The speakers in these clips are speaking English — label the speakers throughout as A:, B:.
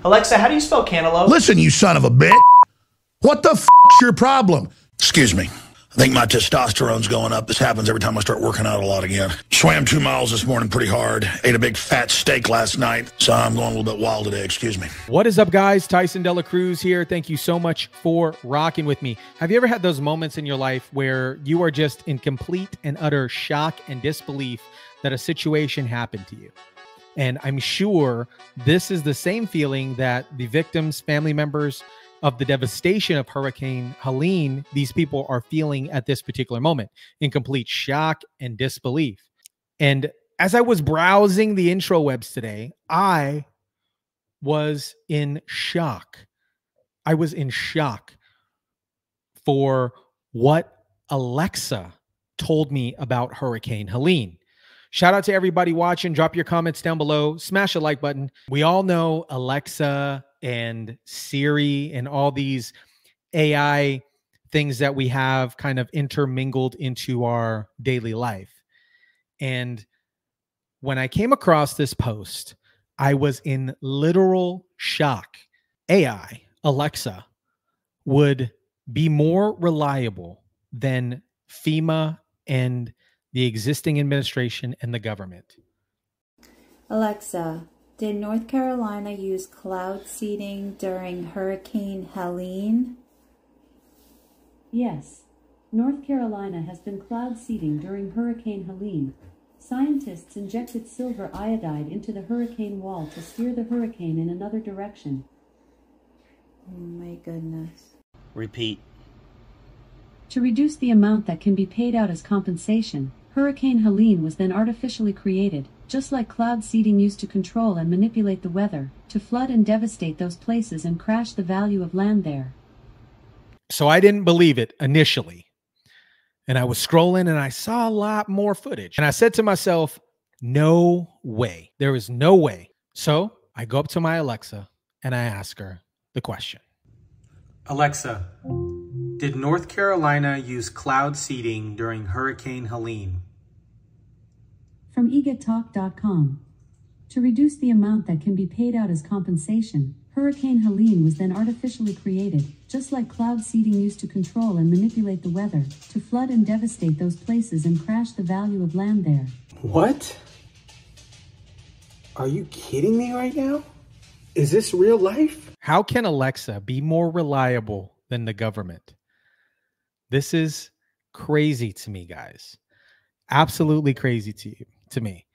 A: Alexa, how do you spell cantaloupe?
B: Listen, you son of a bitch. What the f***'s your problem? Excuse me. I think my testosterone's going up. This happens every time I start working out a lot again. Swam 2 miles this morning pretty hard. Ate a big fat steak last night. So I'm going a little bit wild today. Excuse me.
C: What is up, guys? Tyson Dela Cruz here. Thank you so much for rocking with me. Have you ever had those moments in your life where you are just in complete and utter shock and disbelief that a situation happened to you? And I'm sure this is the same feeling that the victims, family members of the devastation of Hurricane Helene, these people are feeling at this particular moment, in complete shock and disbelief. And as I was browsing the intro webs today, I was in shock. I was in shock for what Alexa told me about Hurricane Helene. Shout out to everybody watching. Drop your comments down below. Smash the like button. We all know Alexa and Siri and all these AI things that we have kind of intermingled into our daily life. And when I came across this post, I was in literal shock. AI, Alexa, would be more reliable than FEMA and the existing administration and the government.
D: Alexa, did North Carolina use cloud seeding during Hurricane Helene?
E: Yes. North Carolina has been cloud seeding during Hurricane Helene. Scientists injected silver iodide into the hurricane wall to steer the hurricane in another direction.
D: Oh my goodness.
A: Repeat.
E: To reduce the amount that can be paid out as compensation, Hurricane Helene was then artificially created, just like cloud seeding used to control and manipulate the weather, to flood and devastate those places and crash the value of land there.
C: So I didn't believe it initially. And I was scrolling and I saw a lot more footage. And I said to myself, no way. There is no way. So I go up to my Alexa and I ask her the question. Alexa, did North Carolina use cloud seeding during Hurricane Helene?
E: From egettalk.com. To reduce the amount that can be paid out as compensation, Hurricane Helene was then artificially created, just like cloud seeding used to control and manipulate the weather, to flood and devastate those places and crash the value of land there.
C: What? Are you kidding me right now? Is this real life? How can Alexa be more reliable than the government? This is crazy to me, guys. Absolutely crazy to me.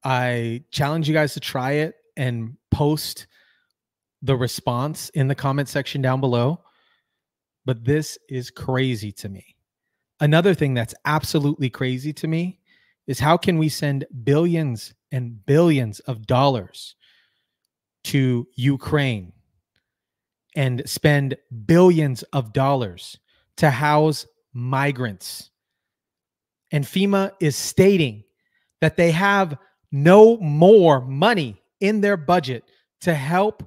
C: I challenge you guys to try it and post the response in the comment section down below. But this is crazy to me. Another thing that's absolutely crazy to me is how can we send billions and billions of dollars to Ukraine and spend billions of dollars to house migrants? And FEMA is stating that they have no more money in their budget to help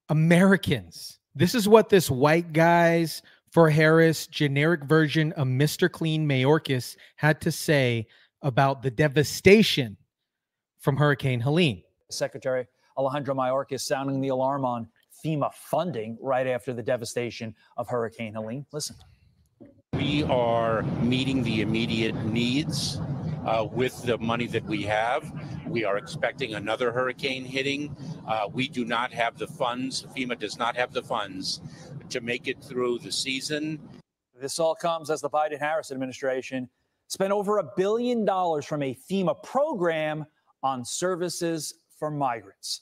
C: Americans. This is what this white guys for Harris generic version of Mr. Clean Mayorkas had to say about the devastation from Hurricane Helene.
F: Secretary Alejandro Mayorkas sounding the alarm on FEMA funding right after the devastation of Hurricane Helene. Listen.
G: We are meeting the immediate needs with the money that we have. We are expecting another hurricane hitting. We do not have the funds. FEMA does not have the funds to make it through the season.
F: This all comes as the Biden-Harris administration spent over $1 billion from a FEMA program on services for migrants.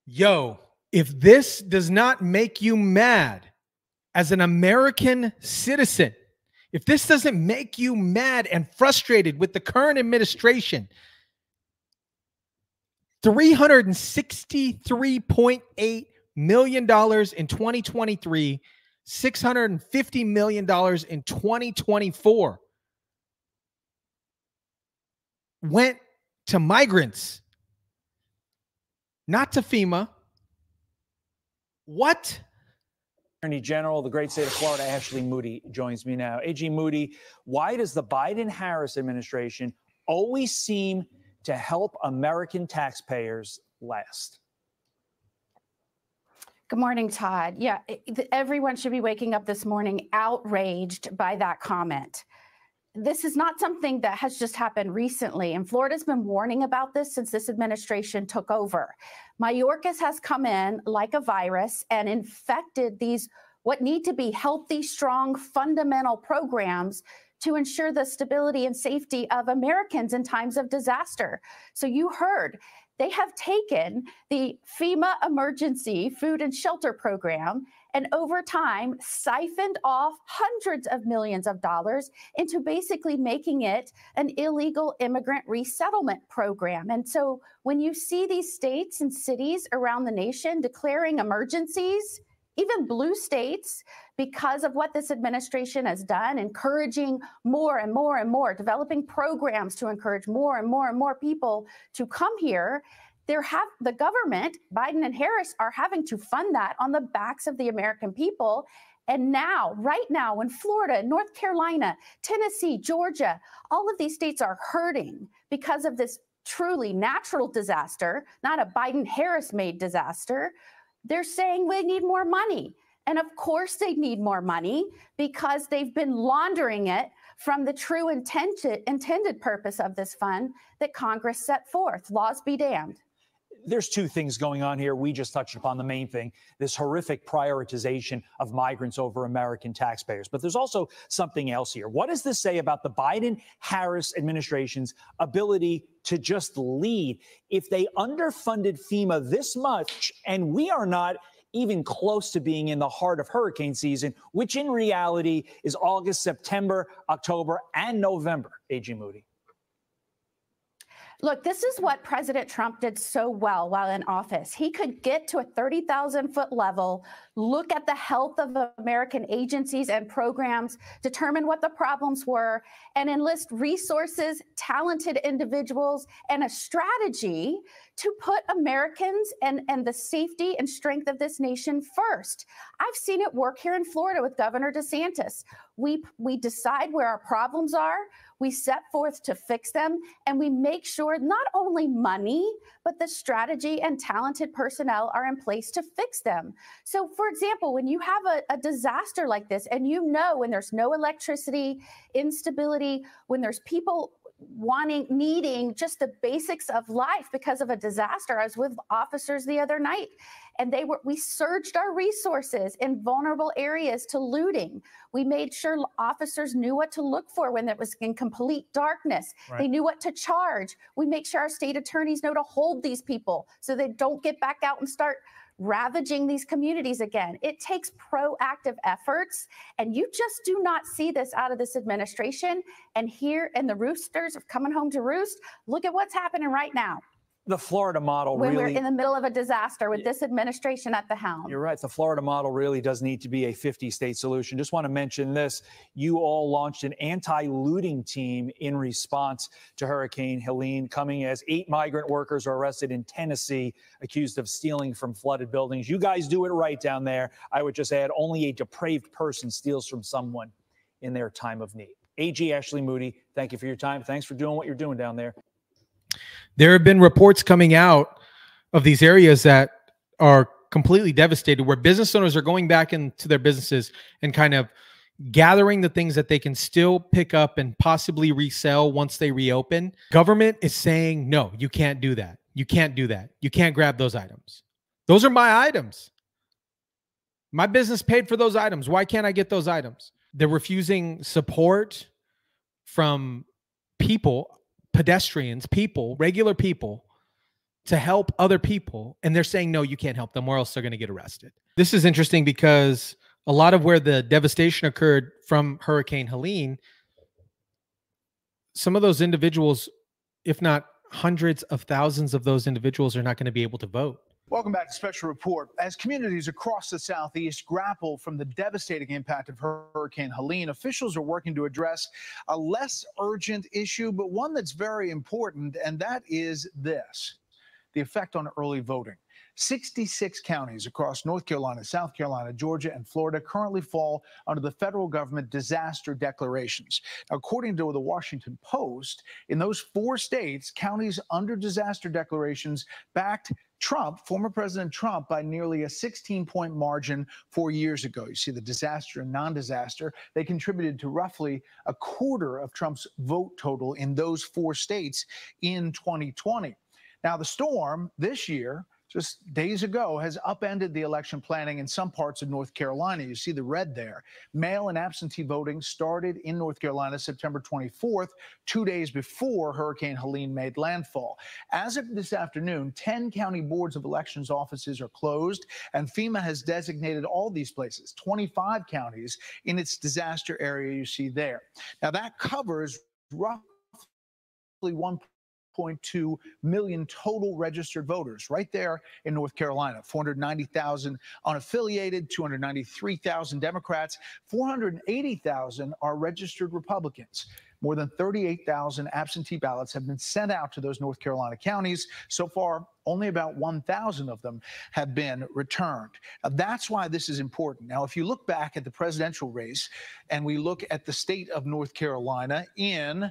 C: Yo, if this does not make you mad as an American citizen, if this doesn't make you mad and frustrated with the current administration, $363.8 million in 2023, $650 million in 2024 went to migrants, not to FEMA. What?
F: Attorney General of the great state of Florida, Ashley Moody, joins me now. AG Moody, why does the Biden-Harris administration always seem to help American taxpayers last?
H: Good morning, Todd. Yeah, everyone should be waking up this morning outraged by that comment. This is not something that has just happened recently, and Florida's been warning about this since this administration took over. Mayorkas has come in like a virus and infected these what need to be healthy, strong, fundamental programs to ensure the stability and safety of Americans in times of disaster. So you heard, they have taken the FEMA Emergency Food and Shelter Program and over time siphoned off hundreds of millions of dollars into basically making it an illegal immigrant resettlement program. And so when you see these states and cities around the nation declaring emergencies, even blue states, because of what this administration has done, encouraging more and more and more, developing programs to encourage more and more and more people to come here, the government, Biden and Harris, are having to fund that on the backs of the American people. And now, right now, in Florida, North Carolina, Tennessee, Georgia, all of these states are hurting because of this truly natural disaster, not a Biden-Harris-made disaster. They're saying we need more money. And of course they need more money because they've been laundering it from the true intended purpose of this fund that Congress set forth. Laws be damned.
F: There's two things going on here. We just touched upon the main thing, this horrific prioritization of migrants over American taxpayers. But there's also something else here. What does this say about the Biden-Harris administration's ability to just lead? If they underfunded FEMA this much, and we are not even close to being in the heart of hurricane season, which in reality is August, September, October, and November, A.G. Moody.
H: Look, this is what President Trump did so well while in office. He could get to a 30,000-foot level, look at the health of American agencies and programs, determine what the problems were, and enlist resources, talented individuals, and a strategy to put Americans and the safety and strength of this nation first. I've seen it work here in Florida with Governor DeSantis. We decide where our problems are, we set forth to fix them, and we make sure not only money, but the strategy and talented personnel are in place to fix them. So, for example, when you have a disaster like this, and you know when there's no electricity, instability, when there's people needing just the basics of life because of a disaster. I was with officers the other night, and we surged our resources in vulnerable areas to looting. We made sure officers knew what to look for when it was in complete darkness. Right. They knew what to charge. We make sure our state attorneys know to hold these people so they don't get back out and start ravaging these communities again. It takes proactive efforts, and you just do not see this out of this administration. And here in the roosters of coming home to roost, look at what's happening right now.
F: The Florida model
H: when
F: really,
H: we're in the middle of a disaster with this administration at the helm.
F: You're right. The Florida model really does need to be a 50-state solution. Just want to mention this. You all launched an anti-looting team in response to Hurricane Helene, coming as 8 migrant workers are arrested in Tennessee, accused of stealing from flooded buildings. You guys do it right down there. I would just add, only a depraved person steals from someone in their time of need. A.G. Ashley Moody, thank you for your time. Thanks for doing what you're doing down there.
C: There have been reports coming out of these areas that are completely devastated, where business owners are going back into their businesses and kind of gathering the things that they can still pick up and possibly resell once they reopen. Government is saying, no, you can't do that. You can't do that. You can't grab those items. Those are my items. My business paid for those items. Why can't I get those items? They're refusing support from people, pedestrians, people, regular people, to help other people. And they're saying, no, you can't help them or else they're going to get arrested. This is interesting because a lot of where the devastation occurred from Hurricane Helene, some of those individuals, if not hundreds of thousands of those individuals, are not going to be able to vote.
I: Welcome back to Special Report. As communities across the Southeast grapple from the devastating impact of Hurricane Helene, officials are working to address a less urgent issue, but one that's very important, and that is this: the effect on early voting. 66 counties across North Carolina, South Carolina, Georgia, and Florida currently fall under the federal government disaster declarations. According to the Washington Post, in those 4 states, counties under disaster declarations backed Former President Trump, by nearly a 16-point margin 4 years ago. You see the disaster and non-disaster. They contributed to roughly a quarter of Trump's vote total in those 4 states in 2020. Now, the storm this year, just days ago, has upended the election planning in some parts of North Carolina. You see the red there. Mail and absentee voting started in North Carolina September 24th, 2 days before Hurricane Helene made landfall. As of this afternoon, 10 county boards of elections offices are closed, and FEMA has designated all these places, 25 counties, in its disaster area you see there. Now, that covers roughly 1.2 million total registered voters right there in North Carolina. 490,000 unaffiliated, 293,000 Democrats, 480,000 are registered Republicans. More than 38,000 absentee ballots have been sent out to those North Carolina counties. So far, only about 1,000 of them have been returned. Now, that's why this is important. Now, if you look back at the presidential race and we look at the state of North Carolina in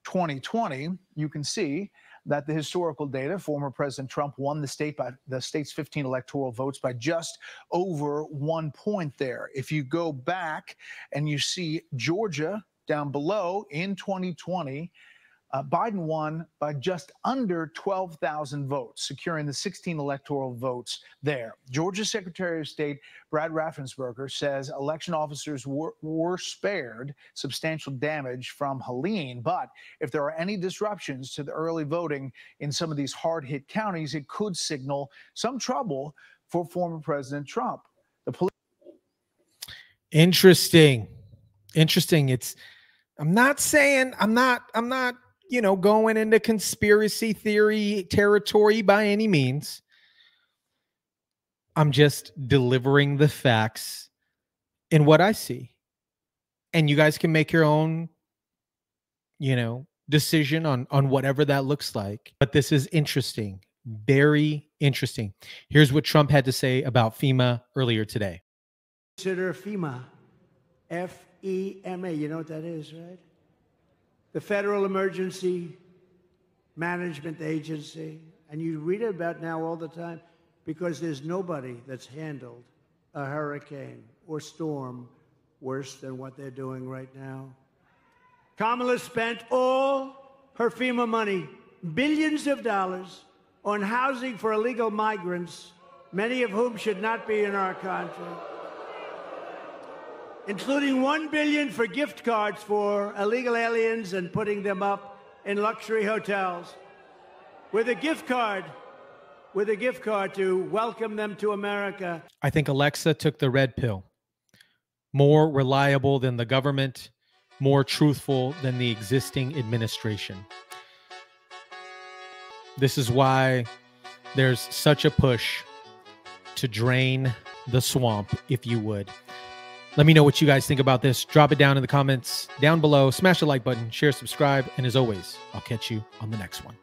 I: 2020, you can see that the historical data, former President Trump won the state's 15 electoral votes by just over 1 point there. If you go back and you see Georgia down below in 2020, Biden won by just under 12,000 votes, securing the 16 electoral votes there. Georgia's Secretary of State Brad Raffensperger says election officers were spared substantial damage from Helene, but if there are any disruptions to the early voting in some of these hard-hit counties, it could signal some trouble for former President Trump.
C: Interesting. I'm not going into conspiracy theory territory by any means. I'm just delivering the facts in what I see. And you guys can make your own, decision on whatever that looks like. But this is interesting, very interesting. Here's what Trump had to say about FEMA earlier today.
J: Consider FEMA, F-E-M-A. You know what that is, right? The Federal Emergency Management Agency, and you read about now all the time because there's nobody that's handled a hurricane or storm worse than what they're doing right now. Kamala spent all her FEMA money, billions of dollars, on housing for illegal migrants, many of whom should not be in our country, including $1 billion for gift cards for illegal aliens and putting them up in luxury hotels with a gift card to welcome them to America.
C: I think Alexa took the red pill. More reliable than the government, more truthful than the existing administration. This is why there's such a push to drain the swamp, if you would. Let me know what you guys think about this. Drop it down in the comments down below. Smash the like button, share, subscribe, and as always, I'll catch you on the next one.